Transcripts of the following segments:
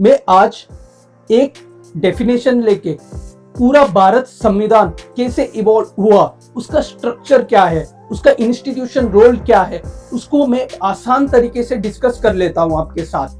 मैं आज एक डेफिनेशन लेके पूरा भारत संविधान कैसे इवॉल्व हुआ, उसका स्ट्रक्चर क्या है, उसका इंस्टीट्यूशन रोल क्या है, उसको मैं आसान तरीके से डिस्कस कर लेता हूं आपके साथ।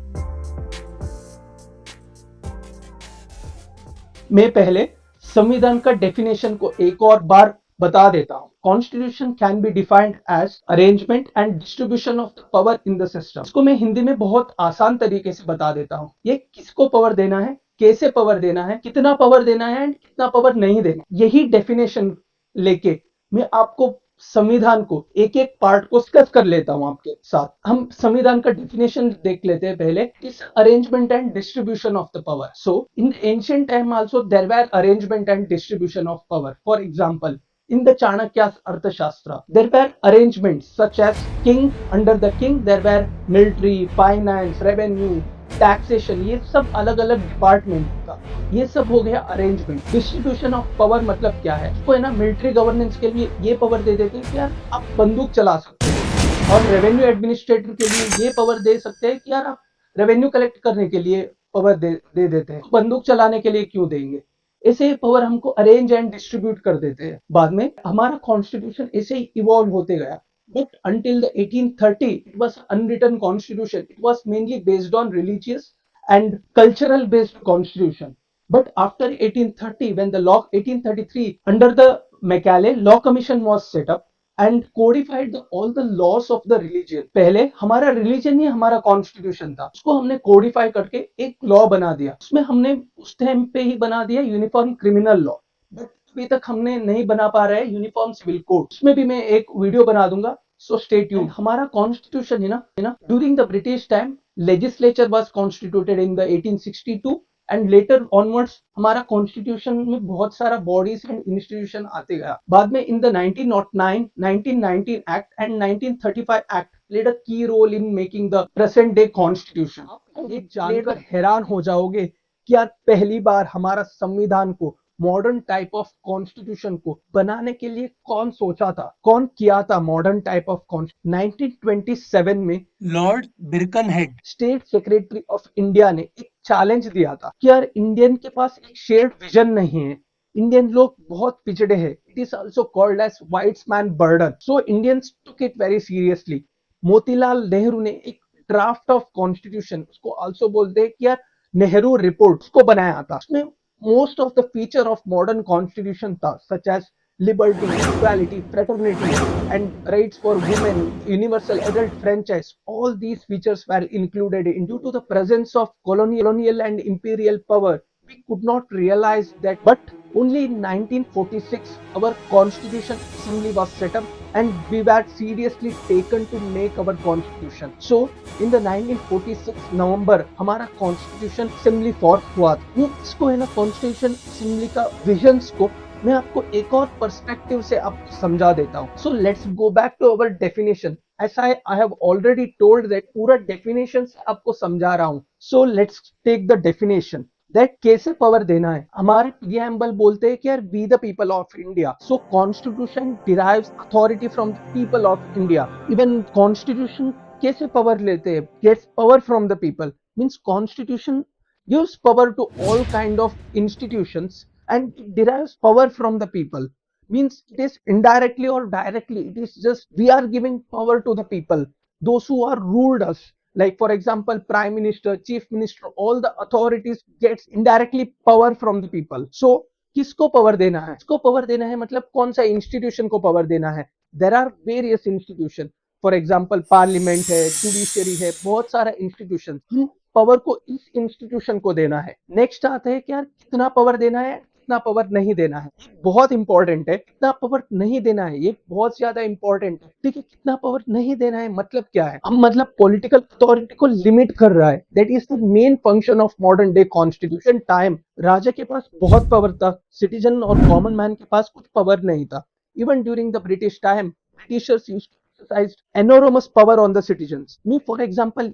मैं पहले संविधान का डेफिनेशन को एक और बार बता देता हूं। Constitution can be defined as arrangement and distribution of the power in the system. इसको मैं हिंदी में बहुत आसान तरीके से बता देता हूं। ये किसको पावर देना है, कैसे पावर देना है, कितना पावर देना है एंड कितना पावर नहीं देना। यही डेफिनेशन लेके मैं आपको संविधान को एक एक पार्ट को डिस्कस कर लेता हूं आपके साथ। हम संविधान का डेफिनेशन देख लेते हैं पहले। इस arrangement and distribution of the power. So in ancient time also there were arrangement and distribution of power. For example, in the Chanakya's Arthashastra, there were arrangements such as king, under the king there were military, finance, revenue, taxation, ये सब अलग अलग department का, ये सब हो गया arrangement. Distribution of power मतलब क्या है, इसको है ना मिलिट्री गवर्नेंस के लिए ये पावर दे देते हैं कि यार आप बंदूक चला सकते हो, और रेवेन्यू एडमिनिस्ट्रेटर के लिए ये पावर दे सकते हैं कि यार आप रेवेन्यू कलेक्ट करने के लिए पावर दे देते हैं, बंदूक चलाने के लिए क्यों देंगे। ऐसे पावर हमको अरेंज एंड डिस्ट्रीब्यूट कर देते हैं। बाद में हमारा कॉन्स्टिट्यूशन ऐसे ही इवॉल्व होते गया। But until the 1830, it was unwritten constitution. It was mainly based on religious and cultural based constitution. But after 1830, when the law 1833 under the Macaulay Law Commission was set up and codified all the laws of the religion. पहले हमारा religion ही हमारा constitution था, उसको हमने Codify करके एक law बना दिया। उसमें हमने उस टाइम पे ही बना दिया यूनिफॉर्म क्रिमिनल लॉ। बट अभी तक हमने नहीं बना पा रहे यूनिफॉर्म सिविल कोड। उसमें भी मैं एक वीडियो बना दूंगा, सो स्टे ट्यून्ड। हमारा कॉन्स्टिट्यूशन है ना during the British time legislature was constituted in the 1862 and later onwards हमारा कॉन्स्टिट्यूशन में बहुत सारा बॉडीज एंड इंस्टीट्यूशन आते गया। बाद में in the 1909, 1919 act and 1935 act played a key role in making the present day constitution. ये जानकर हैरान हो जाओगे कि यार पहली बार हमारा संविधान को, मॉडर्न टाइप ऑफ कॉन्स्टिट्यूशन को बनाने के लिए कौन सोचा था, कौन किया था मॉडर्न टाइप ऑफ कॉन्स्टिट्यूशन। 1927 में Lord Birkenhead, state secretary of India, ने एक चैलेंज दिया था कि यार इंडियन के पास एक शेयर्ड विजन नहीं है, इंडियन लोग बहुत पिछड़े हैं। It is also called as white's man burden. So Indians took it very seriously. Motilal Nehru ने एक ड्राफ्ट ऑफ कॉन्स्टिट्यूशन, उसको ऑल्सो बोलते हैं कि यार नेहरू रिपोर्ट, को बनाया था। उसमें most of the feature of modern constitution था, such as liberty, equality, fraternity and rights for women, universal adult franchise. All these features were included in. Due to the presence of colonial and imperial power, we could not realize that, but only in 1946 our constitution assembly was set up and we were seriously taken to make our constitution. So in the 1946 November हमारा constitution assembly form हुआ था। मैं इसको है ना constitution assembly का visions को मैं आपको एक और पर्सपेक्टिव से आपको समझा देता हूँ। So let's go back to our definition. As I have already told that पूरा definition से आपको समझा रहा हूँ। So let's take the definition. That कैसे पावर देना है। हमारे प्रीएम्बल बोलते हैं कि यार we the people of India, so constitution derives authority from the people of India. Even constitution कैसे पावर लेते हैं, gets power from the people, means constitution gives power to all kind of institutions and derives power from the people. Means it is indirectly और directly, it is just we are giving power to the people, those who are ruled us. Like for example, prime minister, chief minister, all the authorities gets indirectly power from the people. So किसको power देना है, किसको power देना है मतलब कौन सा institution को पावर देना है। There are various institution. For example, parliament है, जुडिशरी है, बहुत सारा इंस्टीट्यूशन। हम पावर को इस इंस्टीट्यूशन को देना है। नेक्स्ट आता है कि यार कितना पावर देना है, कितना पावर नहीं देना है। बहुत इंपॉर्टेंट है, कितना पावर नहीं देना है, ये बहुत ज्यादा इंपॉर्टेंट है। ठीक है, कितना पावर नहीं देना है मतलब क्या है, हम मतलब पॉलिटिकल अथॉरिटी को लिमिट कर रहा है। That is the main function of modern day constitution. Time राजा के पास बहुत पावर था, सिटीजन और कॉमन मैन के पास कुछ पावर नहीं था। Even during the British time, Britishers used to exercise enormous power on the citizens. Me for example,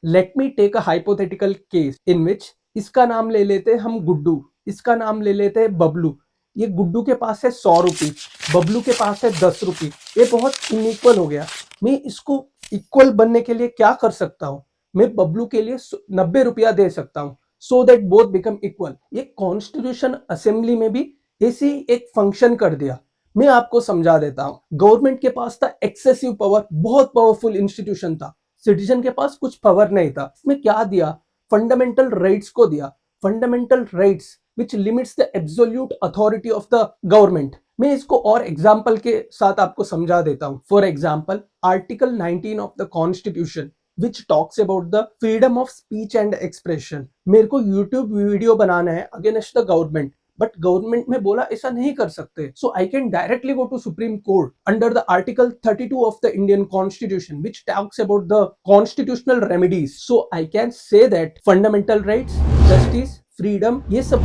let me take a hypothetical case in which, इसका नाम ले लेते हैं हम गुड्डू, इसका नाम ले लेते हैं बबलू। ये गुड्डू के पास है 100 रुपये, बबलू के पास है 10 रुपये। ये बहुत इनइक्वल हो गया। मैं इसको इक्वल बनने के लिए क्या कर सकता हूँ, मैं बबलू के लिए 90 रुपया दे सकता हूँ। so that both become equal. ये कॉन्स्टिट्यूशन असेंबली में भी ऐसे ही एक फंक्शन कर दिया. मैं आपको समझा देता हूं. गवर्नमेंट के पास था एक्सेसिव पावर, बहुत पावरफुल इंस्टीट्यूशन था. सिटीजन के पास कुछ पावर नहीं था. इसमें क्या दिया? फंडामेंटल राइट्स को दिया. Fundamental rights which limits the absolute authority of the government. मैं इसको और एग्जाम्पल के साथ आपको समझा देता हूं. For example, article 19 of the constitution which talks about the freedom of speech and expression. मेरे को YouTube वीडियो बनाना है against the government, but government में बोला ऐसा नहीं कर सकते. So I can directly go to supreme court under the article 32 of the Indian constitution which talks about the constitutional remedies. So I can say that fundamental rights, justice, freedom, ये सब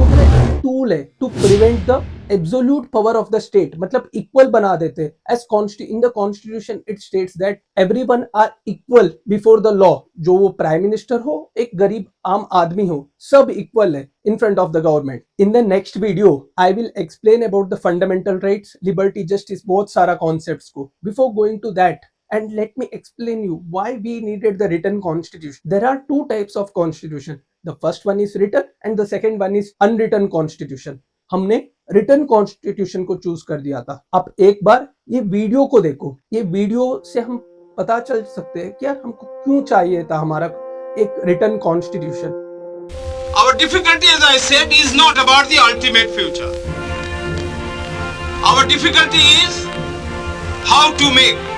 tool है to prevent the absolute power of the state. मतलब equal बना देते. As in the constitution it states that everyone are equal before the law. जो वो prime minister हो, एक गरीब आम आदमी हो, सब इक्वल है in front of the government. In the next video I will explain about the fundamental rights, liberty, justice, बहुत सारा कॉन्सेप्ट्स को. Before going to that, and let me explain you why we needed the written constitution. There are two types of constitution. The first one is written and the second one is unwritten constitution. हमने written constitution को choose कर दिया था. अब एक बार ये video को देखो. ये वीडियो से हम पता चल सकते हैं कि यार हमको क्यों चाहिए था हमारा एक written constitution. Our difficulty, as I said, is not about the ultimate future. Our difficulty is how to make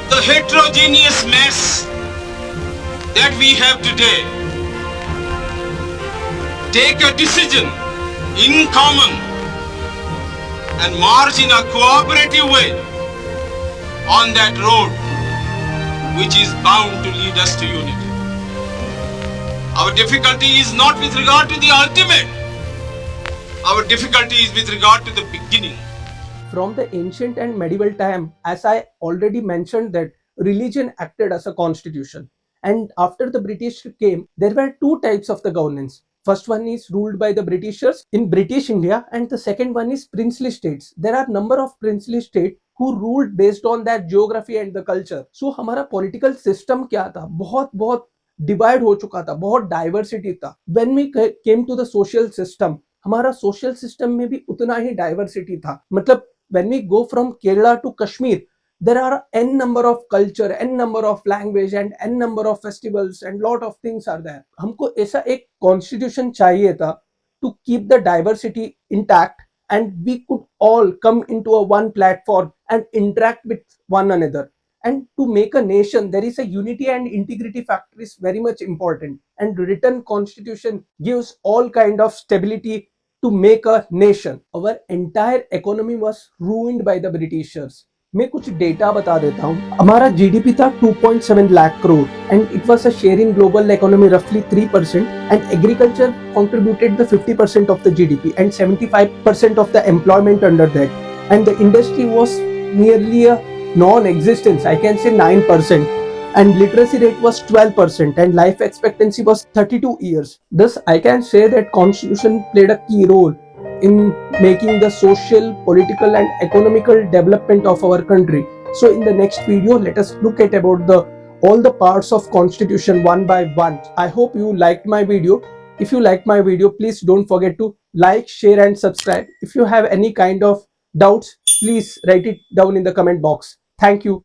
the heterogeneous mess that we have today take a decision in common and march in a cooperative way on that road which is bound to lead us to unity. Our difficulty is not with regard to the ultimate. Our difficulty is with regard to the beginning. From the ancient and medieval time, as I already mentioned, that religion acted as a constitution. And after the British came, there were two types of the governance. First one is ruled by the Britishers in British India, and the second one is princely states. There are number of princely states who ruled based on their geography and the culture. So हमारा political system क्या था? बहुत divide हो चुका था, बहुत diversity था. When we came to the social system, हमारा सोशल सिस्टम में भी उतना ही डाइवर्सिटी था. मतलब when we go from Kerala to Kashmir, there are n number of culture, n number of language and n number of festivals and lot of things are there. हमको ऐसा एक constitution चाहिए था to keep the diversity intact and we could all come into a one platform and interact with one another. And to make a nation, there is a unity and integrity factor is very much important. And written constitution gives all kind of stability to make a nation. Our entire economy was ruined by the Britishers. मैं कुछ data बता देता हूँ. हमारा GDP था 2.7 lakh crore and it was a share in global economy roughly 3% and agriculture contributed the 50% of the GDP and 75% of the employment under that, and the industry was nearly a non-existence. I can say 9%, and literacy rate was 12% and life expectancy was 32 years. Thus I can say that constitution played a key role in making the social, political and economical development of our country. So in the next video, let us look at about all the parts of constitution one by one. I hope you liked my video. If you liked my video, please don't forget to like, share and subscribe. If you have any kind of doubts, please write it down in the comment box. Thank you.